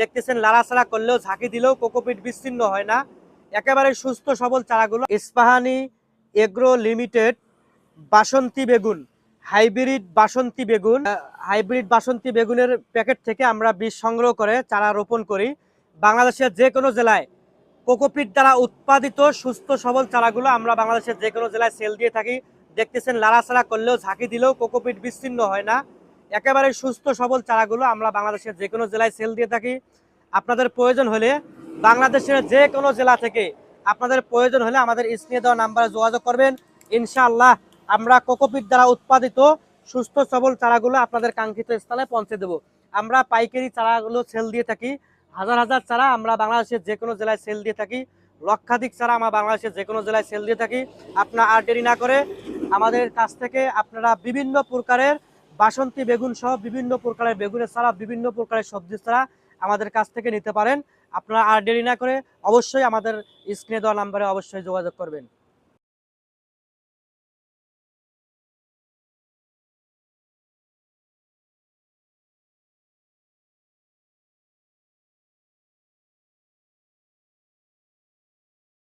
দেখতেছেন লাড়াচাড়া করলেও ঝাঁকি দিলেও কোকোপিট বিচ্ছিন্ন হয় না। একেবারে সুস্থ সবল চারাগুলো ইস্পাহানি এগ্রো লিমিটেড বাসন্তী বেগুন, হাইব্রিড বাসন্তী বেগুনের প্যাকেট থেকে আমরা বীজ সংগ্রহ করে চারা রোপণ করি। বাংলাদেশের যে কোনো জেলায় কোকোপিট দ্বারা উৎপাদিত সুস্থ সবল চারাগুলো আমরা বাংলাদেশের যে কোনো জেলায় সেল দিয়ে থাকি। দেখতেছেন লাড়াচাড়া করলেও ঝাঁকি দিলেও কোকোপিট বিচ্ছিন্ন হয় না। একেবারে সুস্থ সবল চারাগুলো আমরা বাংলাদেশের যে কোনো জেলায় সেল দিয়ে থাকি। আপনাদের প্রয়োজন হলে বাংলাদেশের যে কোনো জেলা থেকে আপনাদের প্রয়োজন হলে আমাদের স্ক্রিনে দেওয়া নাম্বারে যোগাযোগ করবেন। ইনশাআল্লাহ আমরা কোকোপিট দ্বারা উৎপাদিত সুস্থ সবল চারাগুলো আপনাদের কাঙ্ক্ষিত স্থানে পৌঁছে দেব। আমরা পাইকারি চারাগুলো সেল দিয়ে থাকি। হাজার হাজার চারা আমরা বাংলাদেশের যে কোনো জেলায় সেল দিয়ে থাকি। লক্ষাধিক চারা আমরা বাংলাদেশের যে কোনো জেলায় সেল দিয়ে থাকি। আপনারা আর দেরি না করে আমাদের কাছ থেকে আপনারা বিভিন্ন প্রকারের বাসন্তী বেগুন সহ বিভিন্ন প্রকারের বেগুনের চারা, বিভিন্ন প্রকারের সবজির চারা আমাদের কাছ থেকে নিতে পারেন। আপনারা আর দেরি না করে অবশ্যই আমাদের স্ক্রিনে দেওয়া নাম্বারে অবশ্যই যোগাযোগ করবেন।